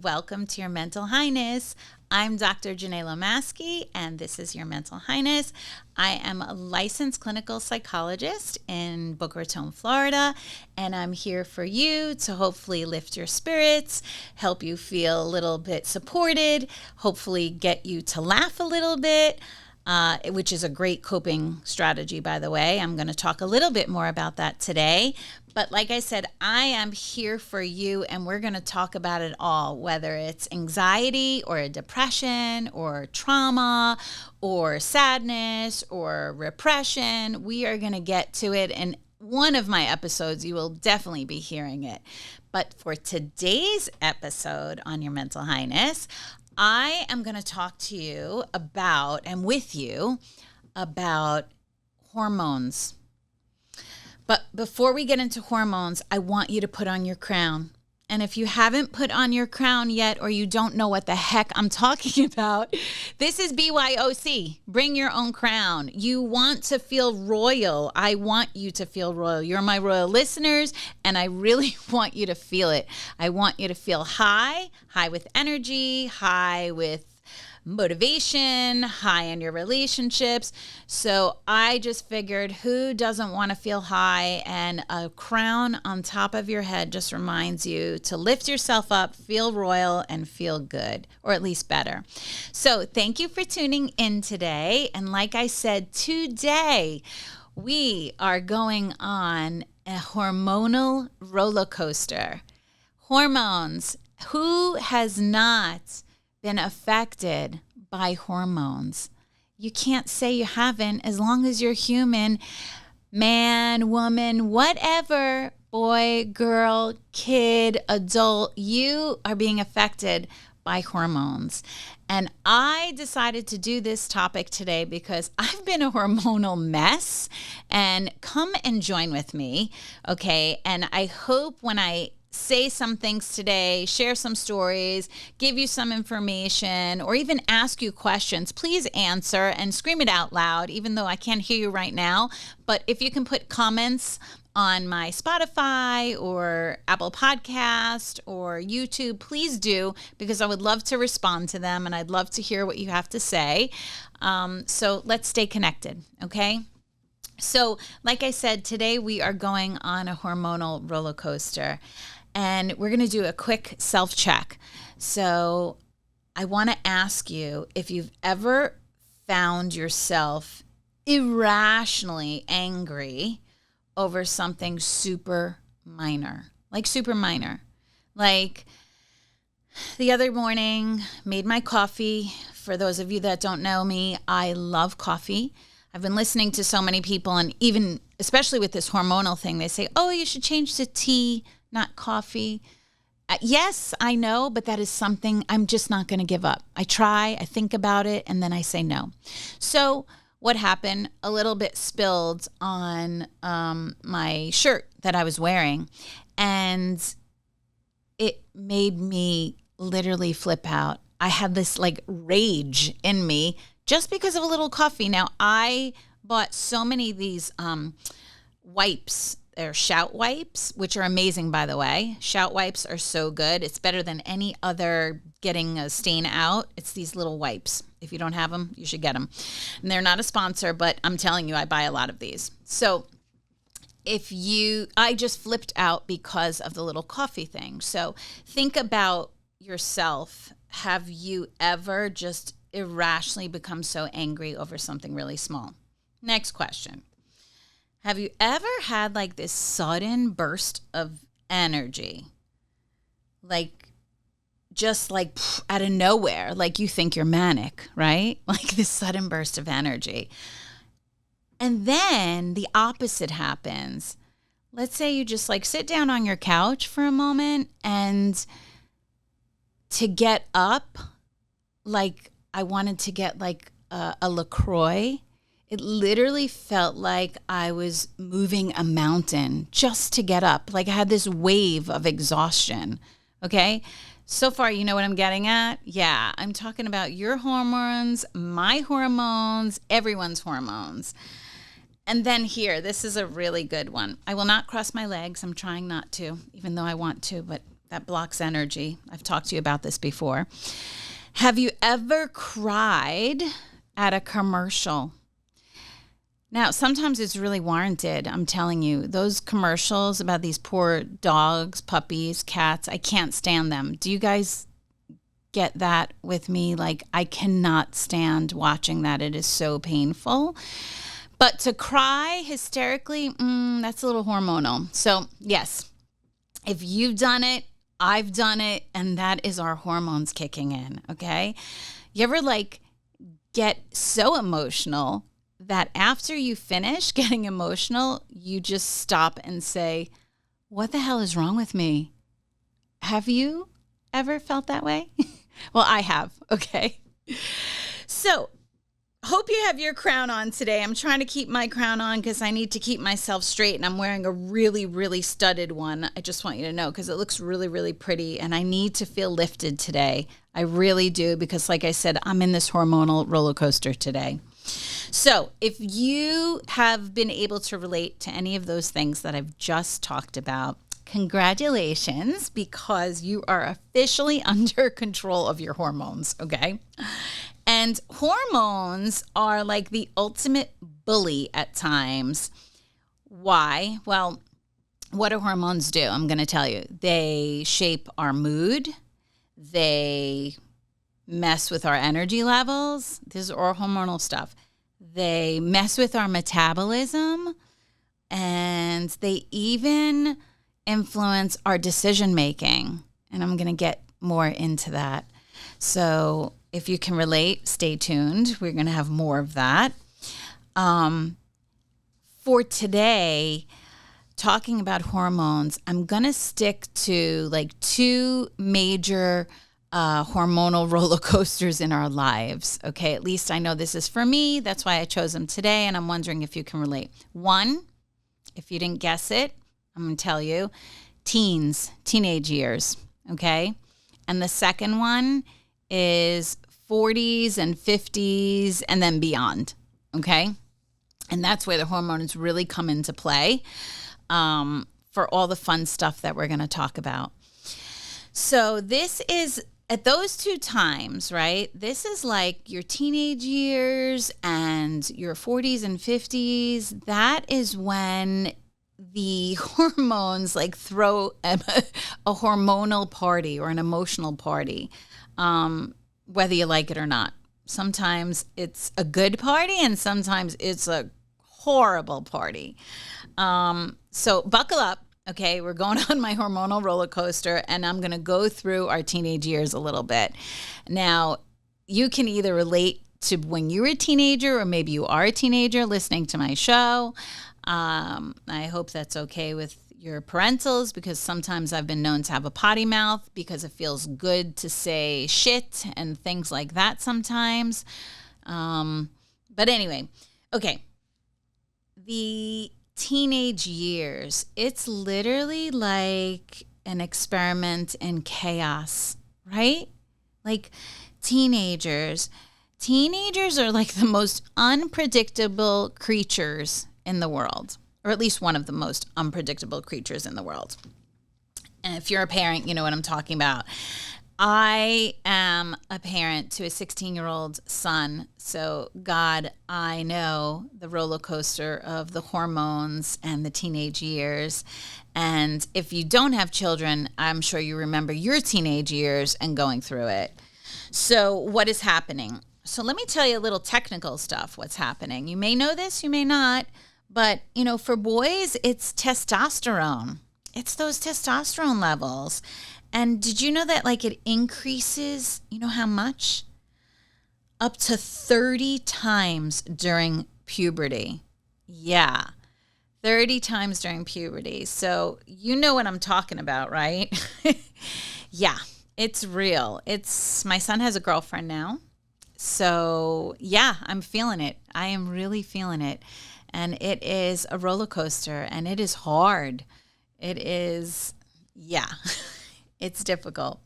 welcome to Your Mental Highness. I'm Dr. Janae Lomaski, and this is Your Mental Highness. I am a licensed clinical psychologist in Boca Raton, Florida, and I'm here for you to hopefully lift your spirits, help you feel a little bit supported, hopefully get you to laugh a little bit, which is a great coping strategy, by the way. I'm going to talk a little bit more about that today. But like I said, I am here for you, and we're going to talk about it all, whether it's anxiety or depression or trauma or sadness or repression. We are going to get to it. And one of my episodes, you will definitely be hearing it. But for today's episode on Your Mental Highness, I am going to talk to you about, and with you, about hormones. But before we get into hormones, I want you to put on your crown. And if you haven't put on your crown yet, or you don't know what the heck I'm talking about, this is BYOC. Bring your own crown. You want to feel royal. I want you to feel royal. You're my royal listeners, and I really want you to feel it. I want you to feel high with energy, high with motivation, high in your relationships. So I just figured, who doesn't want to feel high? And a crown on top of your head just reminds you to lift yourself up, feel royal, and feel good, or at least better. So thank you for tuning in today. And like I said, today we are going on a hormonal roller coaster. Hormones. Who has not been affected by hormones? You can't say you haven't, as long as you're human, man, woman, whatever, boy, girl, kid, adult, you are being affected by hormones. And I decided to do this topic today because I've been a hormonal mess, and come and join with me, okay? And I hope when I say some things today, share some stories, give you some information, or even ask you questions, please answer and scream it out loud, even though I can't hear you right now. But if you can put comments on my Spotify or Apple Podcast or YouTube, please do, because I would love to respond to them, and I'd love to hear what you have to say. So let's stay connected, okay? So like I said, today we are going on a hormonal roller coaster. And we're going to do a quick self-check. So I want to ask you if you've ever found yourself irrationally angry over something super minor. Like the other morning, made my coffee. For those of you that don't know me, I love coffee. I've been listening to so many people, and even especially with this hormonal thing, they say, oh, you should change to tea, not coffee. Yes, I know, but that is something I'm just not going to give up. I try, I think about it, and then I say no. So what happened? A little bit spilled on my shirt that I was wearing, and it made me literally flip out. I had this like rage in me just because of a little coffee. Now, I bought so many of these wipes. They're shout wipes, which are amazing, by the way. Shout wipes are so good. It's better than any other getting a stain out. It's these little wipes. If you don't have them, you should get them. And they're not a sponsor, but I'm telling you, I buy a lot of these. So I just flipped out because of the little coffee thing. So think about yourself. Have you ever just irrationally become so angry over something really small? Next question. Have you ever had like this sudden burst of energy? Like just like out of nowhere, like you think you're manic, right? Like this sudden burst of energy. And then the opposite happens. Let's say you just like sit down on your couch for a moment, and to get up, like I wanted to get like a LaCroix. It literally felt like I was moving a mountain just to get up. Like I had this wave of exhaustion, okay? So far, you know what I'm getting at? Yeah, I'm talking about your hormones, my hormones, everyone's hormones. And then here, this is a really good one. I will not cross my legs. I'm trying not to, even though I want to, but that blocks energy. I've talked to you about this before. Have you ever cried at a commercial? Now, sometimes it's really warranted. I'm telling you, those commercials about these poor dogs, puppies, cats, I can't stand them. Do you guys get that with me? Like, I cannot stand watching that. It is so painful. But to cry hysterically, that's a little hormonal. So, yes, if you've done it, I've done it, and that is our hormones kicking in, okay? You ever, like, get so emotional that after you finish getting emotional, you just stop and say, what the hell is wrong with me? Have you ever felt that way? Well, I have, okay? So, hope you have your crown on today. I'm trying to keep my crown on because I need to keep myself straight, and I'm wearing a really, really studded one. I just want you to know because it looks really, really pretty, and I need to feel lifted today. I really do because, like I said, I'm in this hormonal roller coaster today. So if you have been able to relate to any of those things that I've just talked about, congratulations, because you are officially under control of your hormones, okay? And hormones are like the ultimate bully at times. Why? Well, what do hormones do? I'm going to tell you. They shape our mood. They mess with our energy levels. This is all hormonal stuff. They mess with our metabolism, and they even influence our decision making. And I'm going to get more into that. So if you can relate, stay tuned. We're going to have more of that. For today, talking about hormones, I'm going to stick to like two major hormonal roller coasters in our lives. Okay, at least I know this is for me. That's why I chose them today, and I'm wondering if you can relate. One, if you didn't guess it, I'm going to tell you, teenage years, okay? And the second one is 40s and 50s and then beyond, okay? And that's where the hormones really come into play for all the fun stuff that we're going to talk about. So this is, at those two times, right, this is like your teenage years and your 40s and 50s. That is when the hormones like throw a hormonal party or an emotional party, whether you like it or not. Sometimes it's a good party and sometimes it's a horrible party. So buckle up. Okay, we're going on my hormonal roller coaster, and I'm going to go through our teenage years a little bit. Now, you can either relate to when you were a teenager, or maybe you are a teenager listening to my show. I hope that's okay with your parentals, because sometimes I've been known to have a potty mouth because it feels good to say shit and things like that sometimes. But anyway, okay. The teenage years, it's literally like an experiment in chaos, right? Like teenagers are like the most unpredictable creatures in the world, or at least one of the most unpredictable creatures in the world. And if you're a parent, you know what I'm talking about. I am a parent to a 16-year-old son. So, God, I know the roller coaster of the hormones and the teenage years. And if you don't have children, I'm sure you remember your teenage years and going through it. So what is happening? So let me tell you a little technical stuff, what's happening. You may know this, you may not. But, you know, for boys, it's testosterone. It's those testosterone levels. And did you know that, like, it increases, you know how much? Up to 30 times during puberty. Yeah, 30 times during puberty. So you know what I'm talking about, right? Yeah, it's real. My son has a girlfriend now. So, yeah, I'm feeling it. I am really feeling it. And it is a roller coaster, and it is hard. It is, yeah. It's difficult.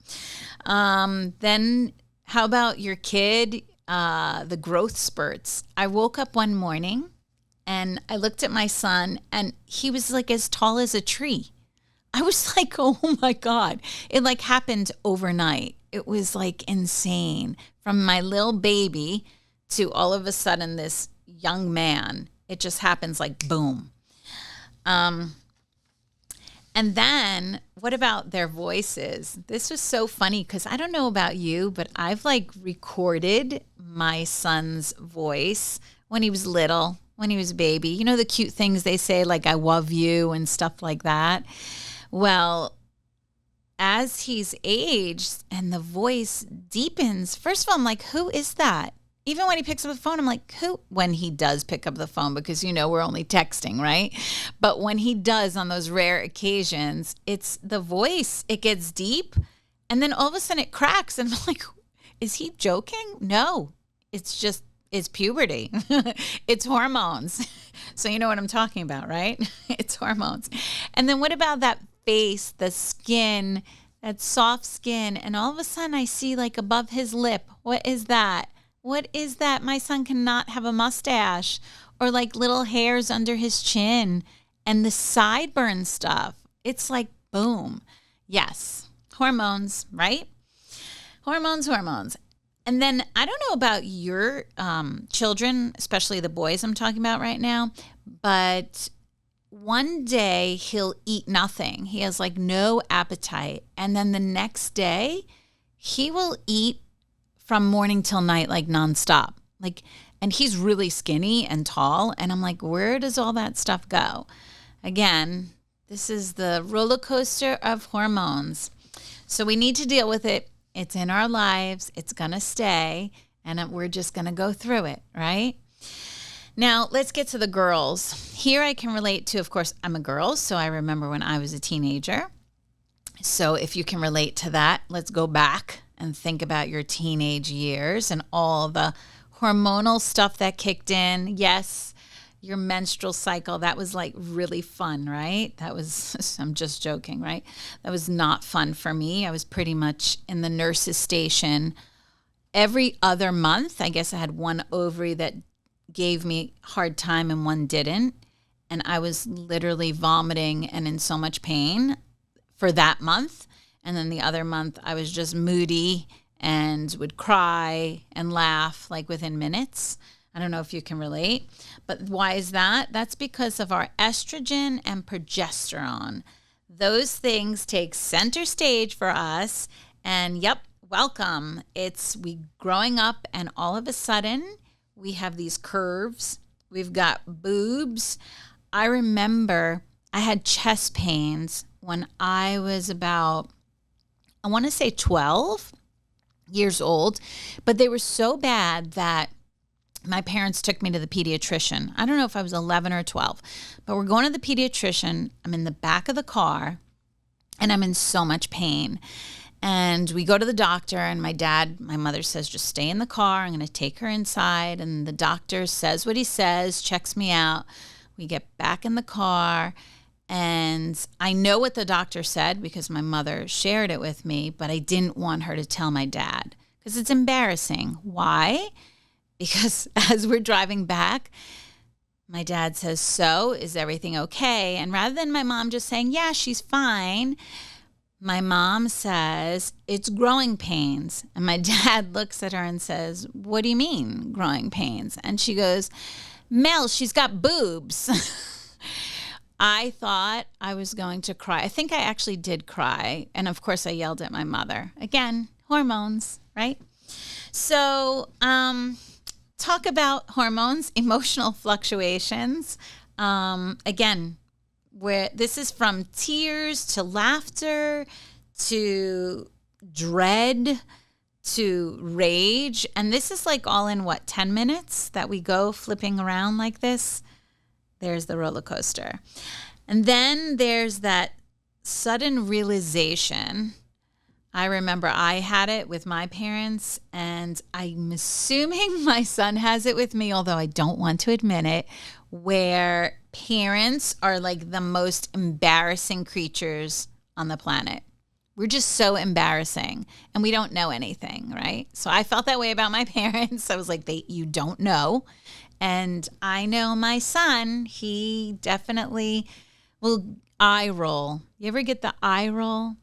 Then how about your kid, the growth spurts? I woke up one morning and I looked at my son, and he was like as tall as a tree. I was like, oh my God. It like happened overnight. It was like insane. From my little baby to all of a sudden this young man. It just happens like boom. And then what about their voices? This was so funny because I don't know about you, but I've like recorded my son's voice when he was little, when he was a baby. You know, the cute things they say, like, I love you and stuff like that. Well, as he's aged and the voice deepens, first of all, I'm like, who is that? Even when he picks up the phone, I'm like, who? When he does pick up the phone, because, you know, we're only texting, right? But when he does on those rare occasions, it's the voice. It gets deep. And then all of a sudden it cracks. And I'm like, is he joking? No, it's just, it's puberty. It's hormones. So you know what I'm talking about, right? It's hormones. And then what about that face, the skin, that soft skin? And all of a sudden I see like above his lip. What is that? What is that? My son cannot have a mustache, or like little hairs under his chin and the sideburn stuff. It's like, boom. Yes. Hormones, right? Hormones. And then I don't know about your children, especially the boys I'm talking about right now, but one day he'll eat nothing. He has like no appetite. And then the next day he will eat from morning till night, like nonstop. Like, and he's really skinny and tall. And I'm like, where does all that stuff go? Again, this is the roller coaster of hormones. So we need to deal with it. It's in our lives. It's going to stay. And we're just going to go through it, right? Now, let's get to the girls. Here I can relate to, of course, I'm a girl. So I remember when I was a teenager. So if you can relate to that, let's go back and think about your teenage years and all the hormonal stuff that kicked in. Yes, your menstrual cycle, that was like really fun, right? That was, I'm just joking, right? That was not fun for me. I was pretty much in the nurse's station every other month. I guess I had one ovary that gave me a hard time and one didn't. And I was literally vomiting and in so much pain for that month. And then the other month, I was just moody and would cry and laugh like within minutes. I don't know if you can relate. But why is that? That's because of our estrogen and progesterone. Those things take center stage for us. And yep, welcome. It's we growing up and all of a sudden we have these curves. We've got boobs. I remember I had chest pains when I was about, I want to say 12 years old, but they were so bad that my parents took me to the pediatrician. I don't know if I was 11 or 12, but we're going to the pediatrician. I'm in the back of the car and I'm in so much pain. And we go to the doctor and my mother says, just stay in the car. I'm going to take her inside. And the doctor says what he says, checks me out. We get back in the car. And I know what the doctor said because my mother shared it with me, but I didn't want her to tell my dad because it's embarrassing. Why? Because as we're driving back, my dad says, so is everything okay? And rather than my mom just saying, yeah, she's fine, my mom says, it's growing pains. And my dad looks at her and says, what do you mean growing pains? And she goes, Mel, she's got boobs. I thought I was going to cry. I think I actually did cry. And of course, I yelled at my mother. Again, hormones, right? So talk about hormones, emotional fluctuations. Again, where this is from tears to laughter to dread to rage. And this is like all in 10 minutes that we go flipping around like this. There's the roller coaster. And then there's that sudden realization. I remember I had it with my parents, and I'm assuming my son has it with me, although I don't want to admit it, where parents are like the most embarrassing creatures on the planet. We're just so embarrassing and we don't know anything, right? So I felt that way about my parents. I was like, you don't know. And I know my son, he definitely Well, eye roll. You ever get the eye roll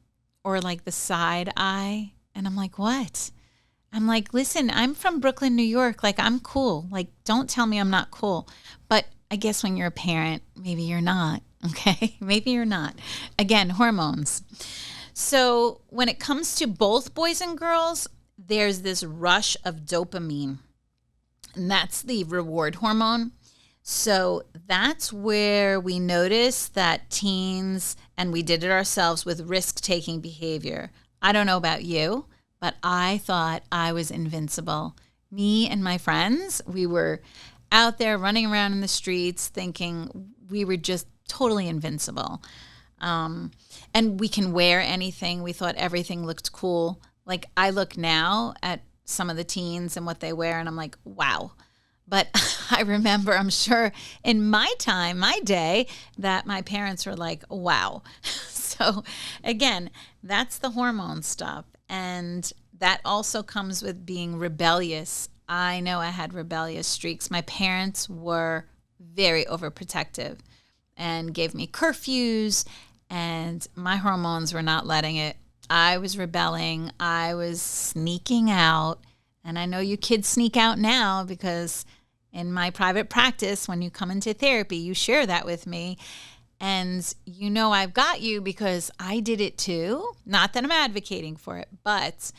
or like the side eye? And I'm like, what? I'm like, listen, I'm from Brooklyn, New York. Like, I'm cool. Like, don't tell me I'm not cool. But I guess when you're a parent, maybe you're not. Okay. Maybe you're not. Again, hormones. So when it comes to both boys and girls, there's this rush of dopamine, and that's the reward hormone. So that's where we notice that teens, and we did it ourselves with risk-taking behavior. I don't know about you, but I thought I was invincible. Me and my friends, we were out there running around in the streets thinking we were just totally invincible. And we can wear anything. We thought everything looked cool. Like, I look now at some of the teens and what they wear, and I'm like, wow. But I remember, I'm sure in my time, my day, that my parents were like, wow. So again, that's the hormone stuff. And that also comes with being rebellious. I know I had rebellious streaks. My parents were very overprotective and gave me curfews, and my hormones were not letting it. I was rebelling. I was sneaking out. And I know you kids sneak out now, because in my private practice, when you come into therapy, you share that with me. And you know I've got you because I did it too. Not that I'm advocating for it, but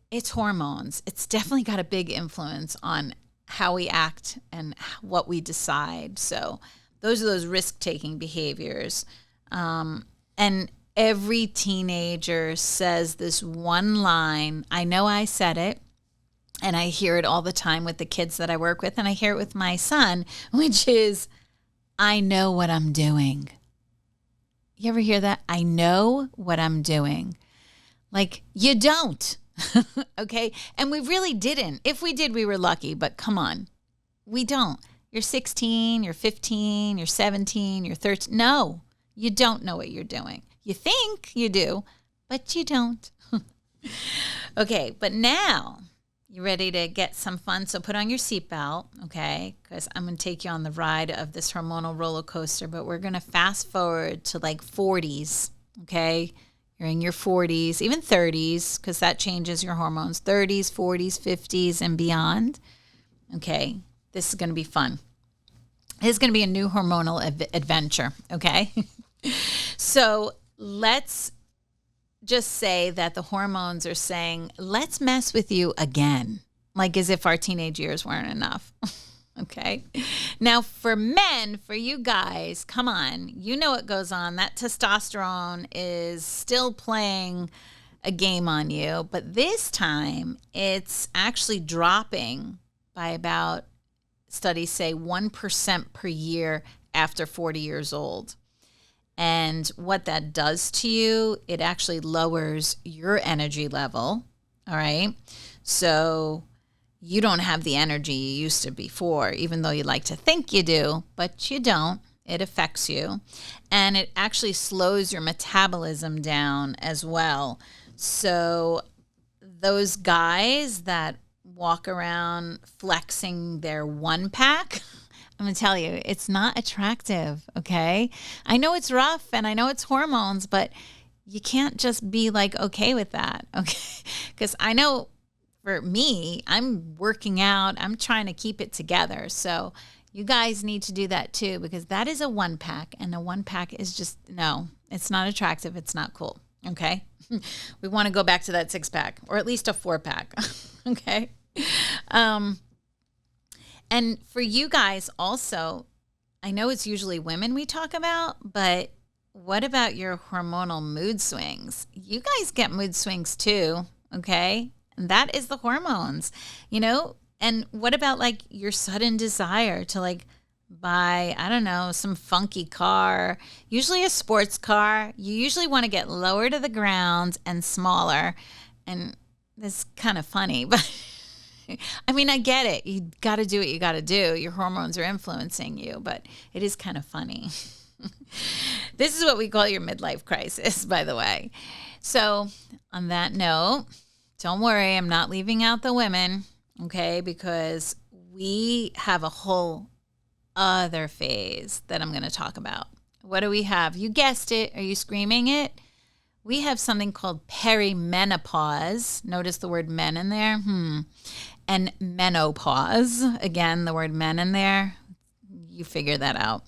it's hormones. It's definitely got a big influence on how we act and what we decide. So those are those risk-taking behaviors. And every teenager says this one line. I know I said it, and I hear it all the time with the kids that I work with, and I hear it with my son, which is, I know what I'm doing. You ever hear that? I know what I'm doing. Like, you don't. Okay? And we really didn't. If we did, we were lucky, but come on. We don't. You're 16, you're 15, you're 17, you're 13. No, you don't know what you're doing. You think you do, but you don't. Okay, but now you ready to get some fun? So put on your seatbelt, okay? Because I'm going to take you on the ride of this hormonal roller coaster, but we're going to fast forward to like 40s, okay? You're in your 40s, even 30s, because that changes your hormones, 30s, 40s, 50s, and beyond. Okay, this is going to be fun. This is going to be a new hormonal adventure, okay? So let's just say that the hormones are saying, let's mess with you again, like as if our teenage years weren't enough. Okay. Now for men, for you guys, come on, you know what goes on. That testosterone is still playing a game on you, but this time it's actually dropping by about, studies say, 1% per year after 40 years old. And what that does to you, it actually lowers your energy level, all right? So you don't have the energy you used to before, even though you like to think you do, but you don't. It affects you. And it actually slows your metabolism down as well. So those guys that walk around flexing their one pack, I'm going to tell you, it's not attractive, okay? I know it's rough and I know it's hormones, but you can't just be like okay with that, okay? Because I know for me, I'm working out, I'm trying to keep it together. So you guys need to do that too, because that is a one pack, and a one pack is just, no, it's not attractive. It's not cool, okay? We want to go back to that 6-pack, or at least a 4-pack, okay? And for you guys also, I know it's usually women we talk about, but what about your hormonal mood swings? You guys get mood swings too, okay? And that is the hormones, you know? And what about like your sudden desire to like buy, I don't know, some funky car, usually a sports car. You usually want to get lower to the ground and smaller. And it's kind of funny, but I mean, I get it. You got to do what you got to do. Your hormones are influencing you, but it is kind of funny. This is what we call your midlife crisis, by the way. So on that note, don't worry, I'm not leaving out the women, okay, because we have a whole other phase that I'm going to talk about. What do we have? You guessed it. Are you screaming it? We have something called perimenopause. Notice the word men in there. And menopause. Again, the word men in there. You figure that out.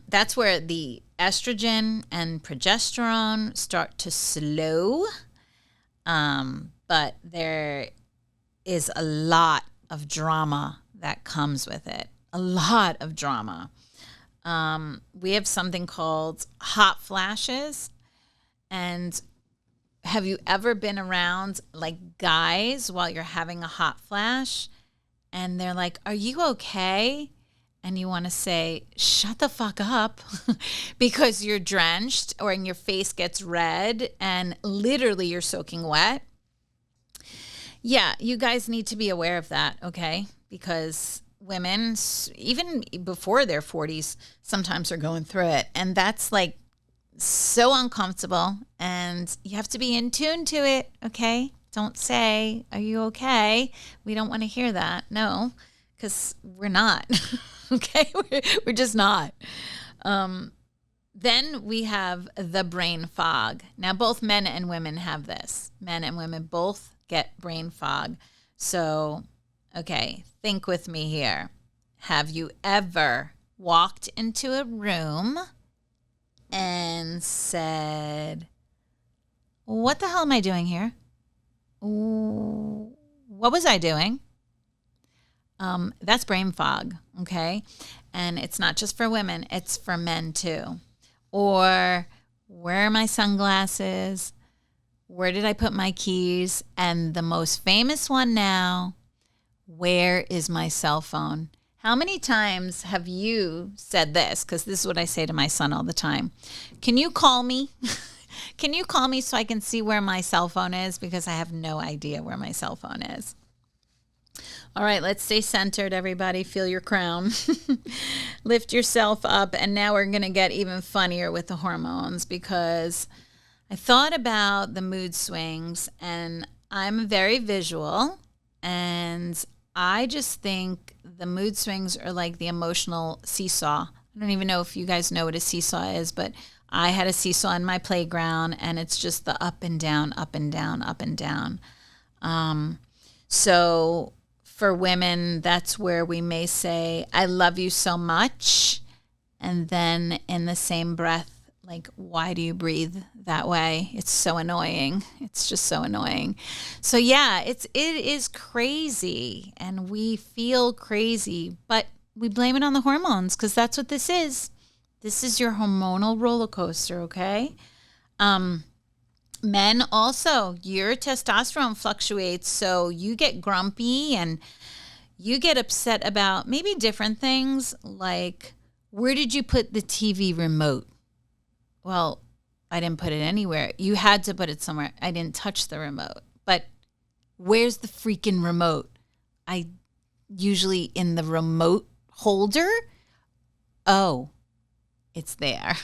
That's where the estrogen and progesterone start to slow. But there is a lot of drama that comes with it. A lot of drama. We have something called hot flashes. And have you ever been around like guys while you're having a hot flash and they're like, "Are you okay?" And you want to say, "Shut the fuck up," because you're drenched or and your face gets red and literally you're soaking wet. Yeah, you guys need to be aware of that, okay? Because women, even before their 40s, sometimes are going through it. And that's like so uncomfortable. And you have to be in tune to it, okay? Don't say, "Are you okay?" We don't want to hear that. No, because we're not. Okay? We're just not. Then we have the brain fog. Now, both men and women have this. Men and women both get brain fog. So, okay, think with me here. Have you ever walked into a room and said, "What the hell am I doing here? What was I doing?" That's brain fog, okay? And it's not just for women, it's for men too. Or, where are my sunglasses? Where did I put my keys? And the most famous one now, where is my cell phone? How many times have you said this? Because this is what I say to my son all the time. "Can you call me? Can you call me so I can see where my cell phone is? Because I have no idea where my cell phone is." All right, let's stay centered, everybody. Feel your crown. Lift yourself up. And now we're going to get even funnier with the hormones because I thought about the mood swings, and I'm very visual, and I just think the mood swings are like the emotional seesaw. I don't even know if you guys know what a seesaw is, but I had a seesaw in my playground, and it's just the up and down, up and down, up and down. So for women, that's where we may say, "I love you so much," and then in the same breath, like, "Why do you breathe that way? It's so annoying. It's just so annoying." So yeah, it is crazy, and we feel crazy, but we blame it on the hormones because that's what this is. This is your hormonal roller coaster, okay? Men also, your testosterone fluctuates, so you get grumpy and you get upset about maybe different things like, "Where did you put the TV remote?" Well, I didn't put it anywhere. You had to put it somewhere. I didn't touch the remote. But where's the freaking remote? I usually in the remote holder. Oh, it's there.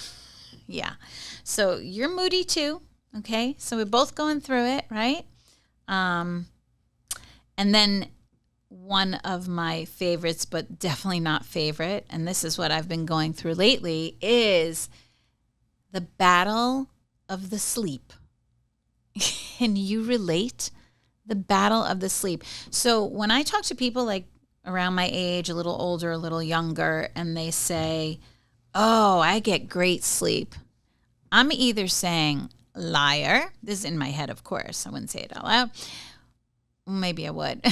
Yeah. So you're moody too. Okay. So we're both going through it, right? And then one of my favorites, but definitely not favorite, and this is what I've been going through lately, is the battle of the sleep. Can you relate? The battle of the sleep. So when I talk to people like around my age, a little older, a little younger, and they say, "Oh, I get great sleep," I'm either saying, "Liar." This is in my head, of course. I wouldn't say it out loud. Maybe I would.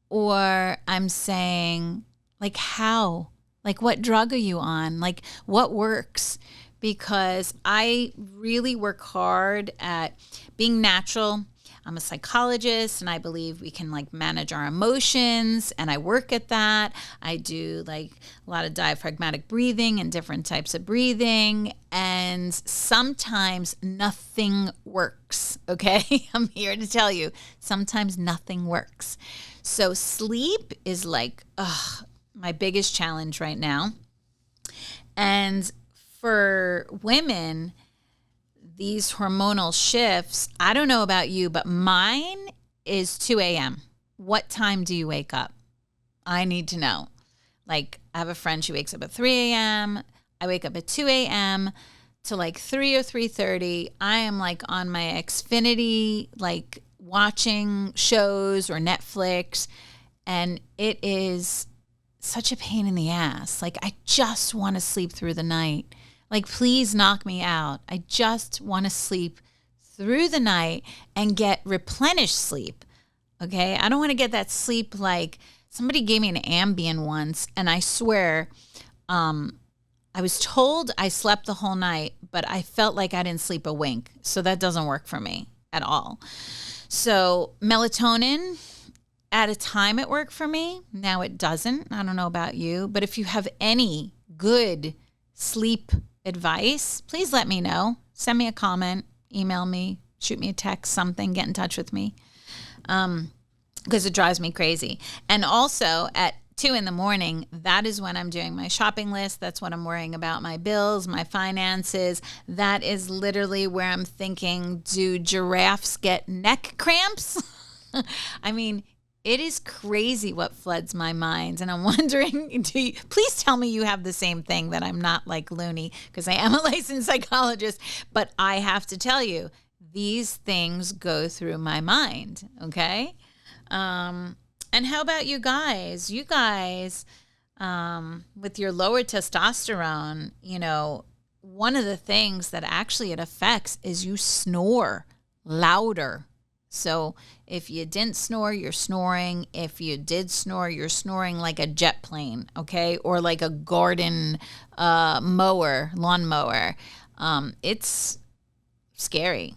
Or I'm saying, like, how? Like, what drug are you on? Like, what works? Because I really work hard at being natural. I'm a psychologist, and I believe we can like manage our emotions, and I work at that. I do like a lot of diaphragmatic breathing and different types of breathing, and sometimes nothing works, okay? I'm here to tell you, sometimes nothing works. So sleep is like my biggest challenge right now. And for women, these hormonal shifts, I don't know about you, but mine is 2 a.m. What time do you wake up? I need to know. Like, I have a friend, she wakes up at 3 a.m. I wake up at 2 a.m. to like 3 or 3:30. I am like on my Xfinity, like watching shows or Netflix. And it is such a pain in the ass. Like, I just want to sleep through the night. Like, please knock me out. I just want to sleep through the night and get replenished sleep. Okay? I don't want to get that sleep like somebody gave me an Ambien once, and I swear, I was told I slept the whole night, but I felt like I didn't sleep a wink. So that doesn't work for me at all. So melatonin at a time it worked for me. Now it doesn't. I don't know about you, but if you have any good sleep advice, please let me know. Send me a comment, email me, shoot me a text, something, get in touch with me. Because it drives me crazy. And also at 2 a.m, that is when I'm doing my shopping list. That's when I'm worrying about my bills, my finances. That is literally where I'm thinking, do giraffes get neck cramps? I mean, it is crazy what floods my mind. And I'm wondering, please tell me you have the same thing, that I'm not like loony, because I am a licensed psychologist. But I have to tell you, these things go through my mind, okay? And how about you guys? You guys, with your lower testosterone, one of the things that actually it affects is you snore louder. So if you didn't snore, you're snoring. If you did snore, you're snoring like a jet plane, okay? Or like a garden lawnmower. It's scary.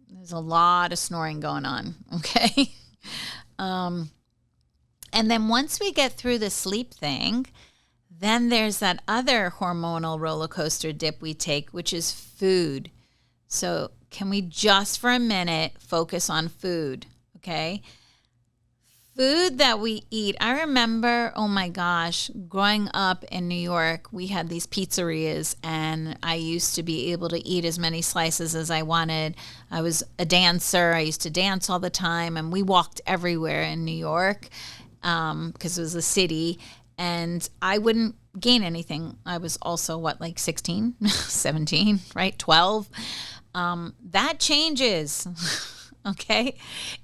There's a lot of snoring going on, okay? And then once we get through the sleep thing, then there's that other hormonal roller coaster dip we take, which is food. So can we just for a minute focus on food, okay? Food that we eat. I remember, oh my gosh, growing up in New York, we had these pizzerias, and I used to be able to eat as many slices as I wanted. I was a dancer. I used to dance all the time, and we walked everywhere in New York because it was a city, and I wouldn't gain anything. I was also, like 16, 17, right? 12. That changes. Okay.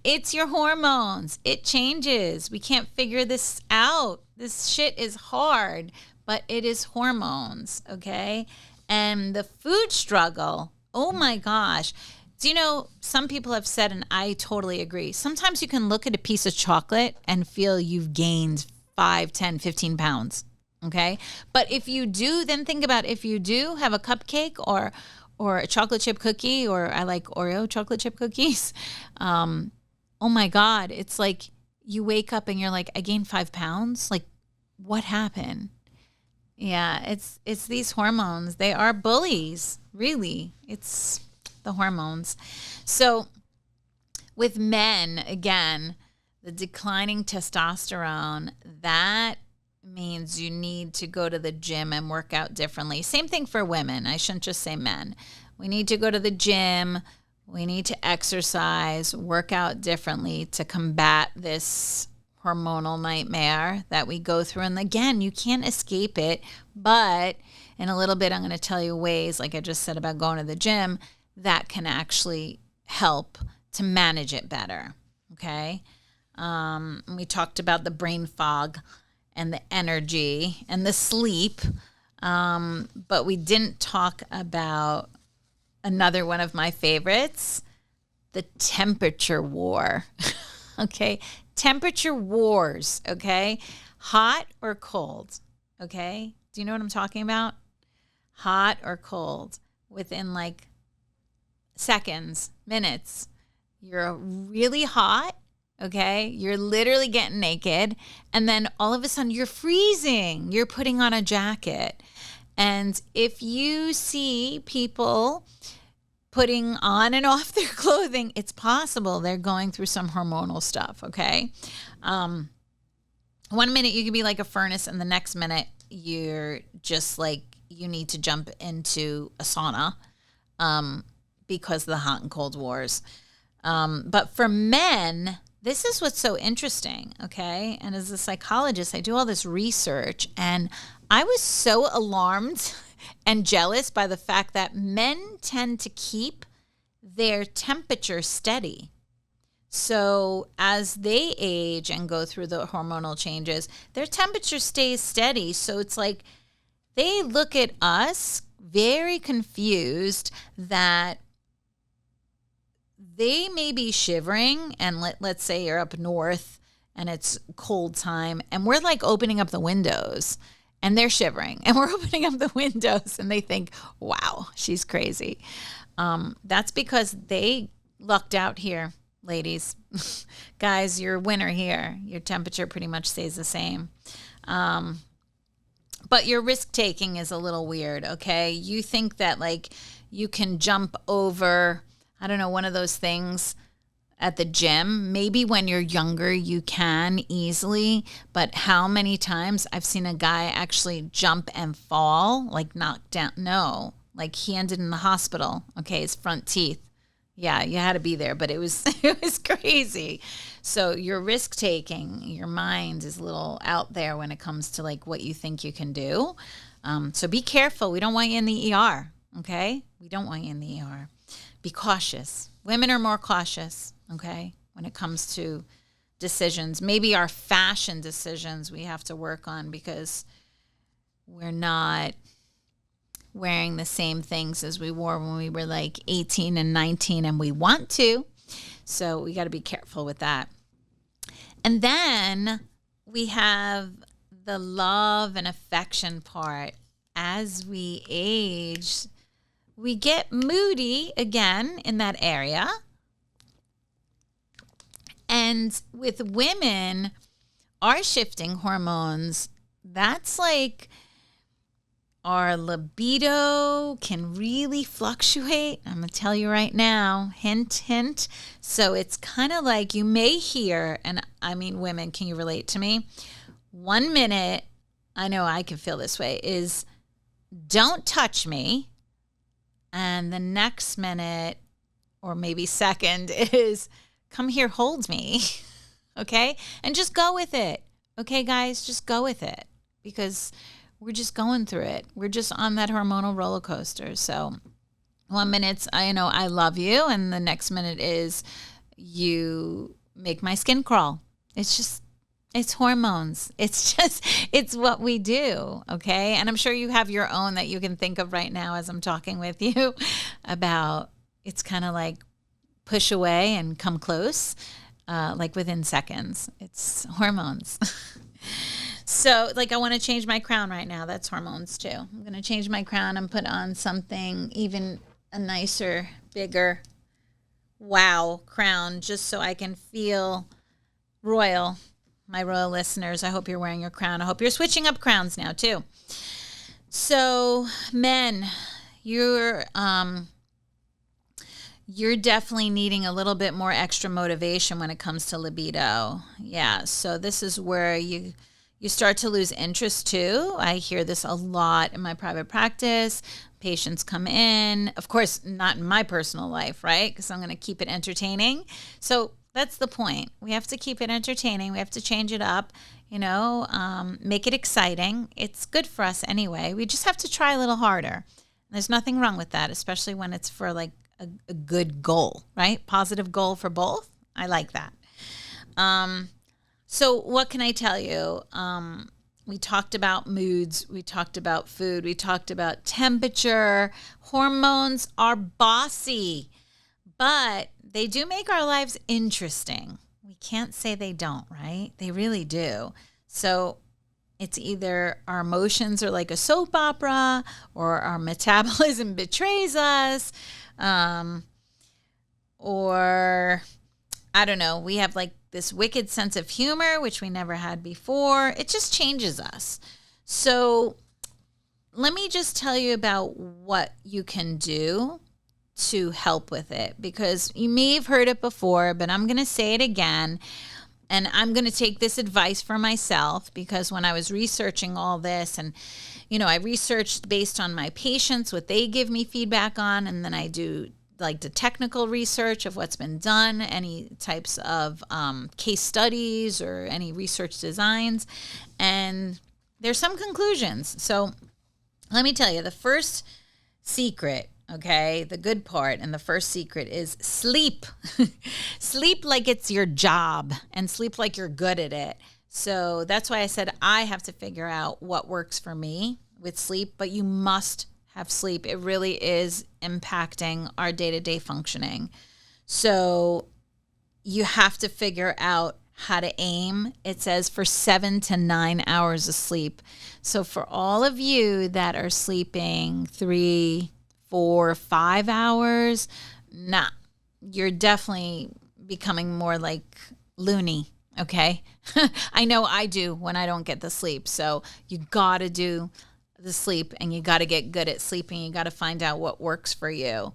It's your hormones. It changes. We can't figure this out. This shit is hard, but it is hormones. Okay. And the food struggle. Oh my gosh. Do you know, some people have said, and I totally agree, sometimes you can look at a piece of chocolate and feel you've gained 5, 10, 15 pounds. Okay. But if you do, then think about if you do have a cupcake or a chocolate chip cookie, or I like Oreo chocolate chip cookies. Oh my God. It's like you wake up and you're like, I gained 5 pounds. Like, what happened? Yeah, it's these hormones. They are bullies, really. It's the hormones. So with men, again, the declining testosterone, that means you need to go to the gym and work out differently. Same thing for women. I shouldn't just say men. We need to go to the gym. We need to exercise, work out differently to combat this hormonal nightmare that we go through. And again, you can't escape it. But in a little bit, I'm going to tell you ways, like I just said about going to the gym, that can actually help to manage it better. Okay. We talked about the brain fog and the energy and the sleep. But we didn't talk about another one of my favorites, the temperature war. Okay. Temperature wars. Okay. Hot or cold. Okay. Do you know what I'm talking about? Hot or cold. Within like seconds, minutes, you're really hot. Okay, you're literally getting naked, and then all of a sudden you're freezing. You're putting on a jacket. And if you see people putting on and off their clothing, it's possible they're going through some hormonal stuff, okay? 1 minute you can be like a furnace, and the next minute you're just like you need to jump into a sauna because of the hot and cold wars. But for men, this is what's so interesting, okay? And as a psychologist, I do all this research, and I was so alarmed and jealous by the fact that men tend to keep their temperature steady. So as they age and go through the hormonal changes, their temperature stays steady. So it's like they look at us very confused that they may be shivering, and let's say you're up north and it's cold time and we're like opening up the windows and they're shivering and we're opening up the windows and they think, wow, she's crazy. That's because they lucked out here. Ladies, guys, you're a winner here. Your temperature pretty much stays the same. But your risk taking is a little weird, okay? You think that like you can jump over, I don't know, one of those things at the gym. Maybe when you're younger, you can easily. But how many times I've seen a guy actually jump and fall, like knock down? No, like he ended in the hospital. Okay, his front teeth. Yeah, you had to be there, but it was crazy. So your risk taking, your mind is a little out there when it comes to like what you think you can do. So be careful. We don't want you in the ER. Okay, we don't want you in the ER. Be cautious. Women are more cautious. Okay, when it comes to decisions, maybe our fashion decisions we have to work on because we're not wearing the same things as we wore when we were like 18 and 19 and we want to. So we got to be careful with that. And then we have the love and affection part. As we age, we get moody again in that area. And with women, our shifting hormones, that's like our libido can really fluctuate. I'm going to tell you right now, hint, hint. So it's kind of like you may hear, and I mean, women, can you relate to me? 1 minute, I know I can feel this way, is don't touch me. And the next minute, or maybe second, is come here, hold me. Okay? And just go with it. Okay, guys, just go with it. Because we're just going through it. We're just on that hormonal roller coaster. So 1 minute, I know I love you. And the next minute is you make my skin crawl. It's hormones. It's what we do. Okay. And I'm sure you have your own that you can think of right now as I'm talking with you about. It's kind of like push away and come close, like within seconds. It's hormones. So, like, I want to change my crown right now. That's hormones, too. I'm going to change my crown and put on something even a nicer, bigger, wow crown, just so I can feel royal. My royal listeners, I hope you're wearing your crown. I hope you're switching up crowns now, too. So, men, you're definitely needing a little bit more extra motivation when it comes to libido. Yeah, so this is where you start to lose interest too. I hear this a lot in my private practice. Patients come in, of course, not in my personal life, right? Because I'm going to keep it entertaining. So that's the point. We have to keep it entertaining. We have to change it up, make it exciting. It's good for us anyway. We just have to try a little harder. There's nothing wrong with that, especially when it's for like a good goal, right? Positive goal for both. I like that. So what can I tell you? We talked about moods. We talked about food. We talked about temperature. Hormones are bossy, but they do make our lives interesting. We can't say they don't, right? They really do. So it's either our emotions are like a soap opera or our metabolism betrays us, or I don't know, we have like this wicked sense of humor, which we never had before. It just changes us. So let me just tell you about what you can do to help with it, because you may have heard it before, but I'm going to say it again. And I'm going to take this advice for myself, because when I was researching all this, and, I researched based on my patients, what they give me feedback on, and then I do like the technical research of what's been done, any types of case studies or any research designs. And there's some conclusions. So Let me tell you, the first secret, okay, the good part and the first secret is sleep. Sleep like it's your job and sleep like you're good at it. So that's why I said I have to figure out what works for me with sleep, but you must have sleep. It really is impacting our day-to-day functioning. So you have to figure out how to aim. It says for 7 to 9 hours of sleep. So for all of you that are sleeping 3, 4, 5 hours, nah, you're definitely becoming more like loony, okay? I know I do when I don't get the sleep. So you got to do the sleep and you got to get good at sleeping. You got to find out what works for you.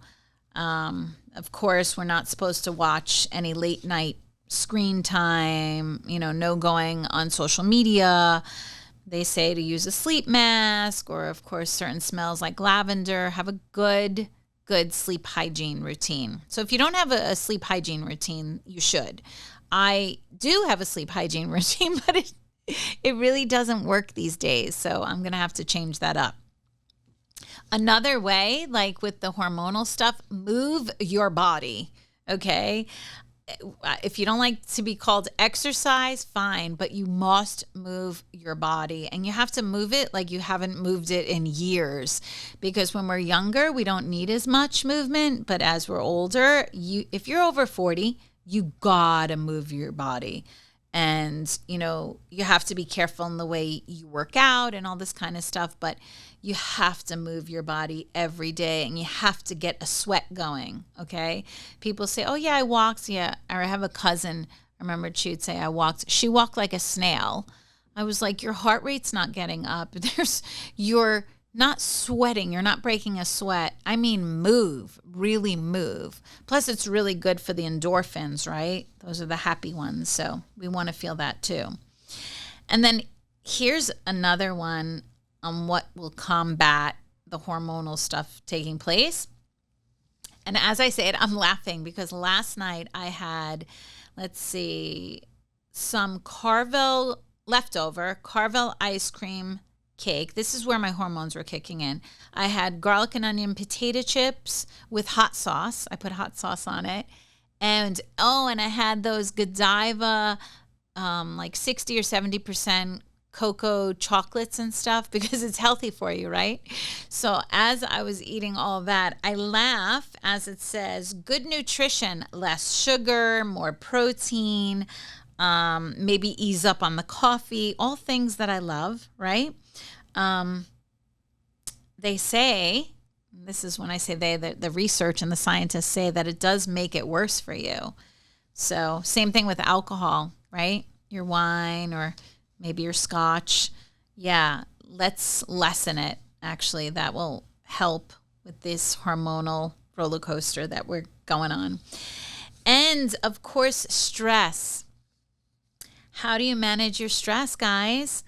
Of course, we're not supposed to watch any late night screen time, no going on social media. They say to use a sleep mask or, of course, certain smells like lavender. Have a good sleep hygiene routine. So if you don't have a sleep hygiene routine, you should. I do have a sleep hygiene routine, but it really doesn't work these days. So I'm going to have to change that up. Another way, like with the hormonal stuff, move your body, okay? If you don't like to be called exercise, fine, but you must move your body, and you have to move it like you haven't moved it in years, because when we're younger, we don't need as much movement, but as we're older, if you're over 40, you gotta move your body. And, you have to be careful in the way you work out and all this kind of stuff, but you have to move your body every day and you have to get a sweat going, okay? People say, oh, yeah, I walked. Yeah, or I have a cousin, I remember she'd say I walked. She walked like a snail. I was like, your heart rate's not getting up. You're not sweating. You're not breaking a sweat. I mean, move, really move. Plus, it's really good for the endorphins, right? Those are the happy ones. So we want to feel that too. And then here's another one on what will combat the hormonal stuff taking place. And as I say it, I'm laughing because last night I had, some leftover Carvel ice cream cake. This is where my hormones were kicking in. I had garlic and onion potato chips with hot sauce. I put hot sauce on it. And I had those Godiva, 60 or 70% cocoa chocolates and stuff because it's healthy for you, right? So as I was eating all that, I laugh as it says, good nutrition, less sugar, more protein, maybe ease up on the coffee, all things that I love, right? They say, this is when I say the research and the scientists say that it does make it worse for you. So same thing with alcohol, right? Your wine or maybe your scotch. Yeah, let's lessen it. Actually, that will help with this hormonal roller coaster that we're going on. And of course, stress. How do you manage your stress, guys?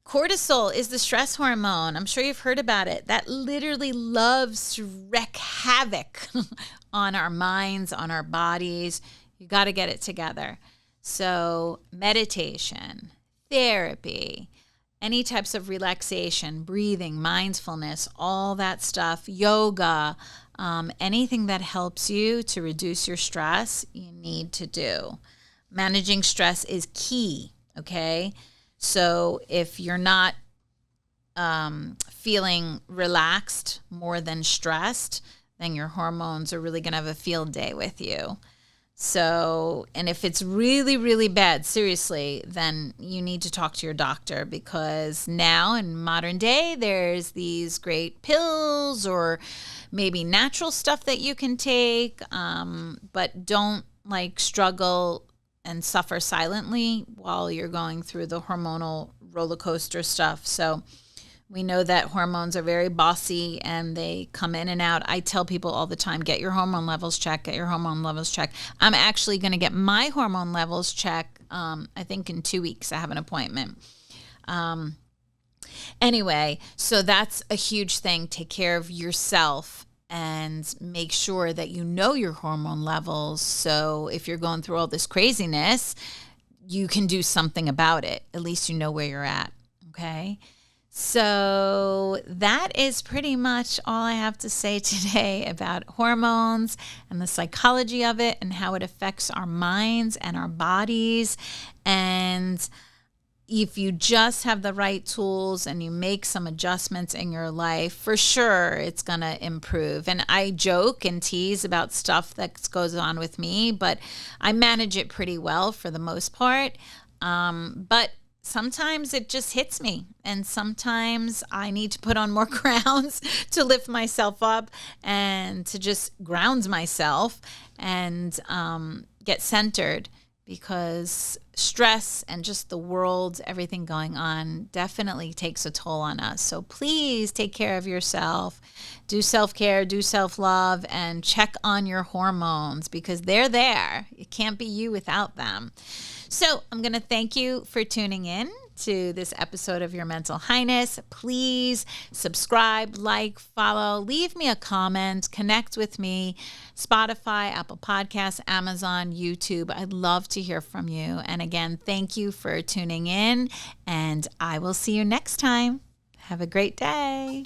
Cortisol is the stress hormone. I'm sure you've heard about it. That literally loves to wreak havoc on our minds, on our bodies. You got to get it together. So meditation, therapy, any types of relaxation, breathing, mindfulness, all that stuff, yoga, anything that helps you to reduce your stress, you need to do. Managing stress is key, okay? So if you're not feeling relaxed more than stressed, then your hormones are really going to have a field day with you. So, and if it's really, really bad, seriously, then you need to talk to your doctor because now in modern day, there's these great pills or maybe natural stuff that you can take, but don't struggle and suffer silently while you're going through the hormonal roller coaster stuff. So we know that hormones are very bossy and they come in and out. I tell people all the time, get your hormone levels checked, get your hormone levels checked. I'm actually going to get my hormone levels checked. I think in 2 weeks I have an appointment. Anyway, so that's a huge thing. Take care of yourself and make sure that you know your hormone levels. So if you're going through all this craziness, you can do something about it. At least you know where you're at, okay? So that is pretty much all I have to say today about hormones and the psychology of it and how it affects our minds and our bodies. And if you just have the right tools and you make some adjustments in your life, for sure it's going to improve. And I joke and tease about stuff that goes on with me, but I manage it pretty well for the most part. But sometimes it just hits me, and sometimes I need to put on more crowns to lift myself up and to just ground myself and get centered, because stress and just the world, everything going on, definitely takes a toll on us. So please take care of yourself, do self-care, do self-love, and check on your hormones, because they're there. It can't be you without them. So I'm going to thank you for tuning in to this episode of Your Mental Highness. Please subscribe, like, follow, leave me a comment, connect with me, Spotify, Apple Podcasts, Amazon, YouTube. I'd love to hear from you. And again, thank you for tuning in, and I will see you next time. Have a great day.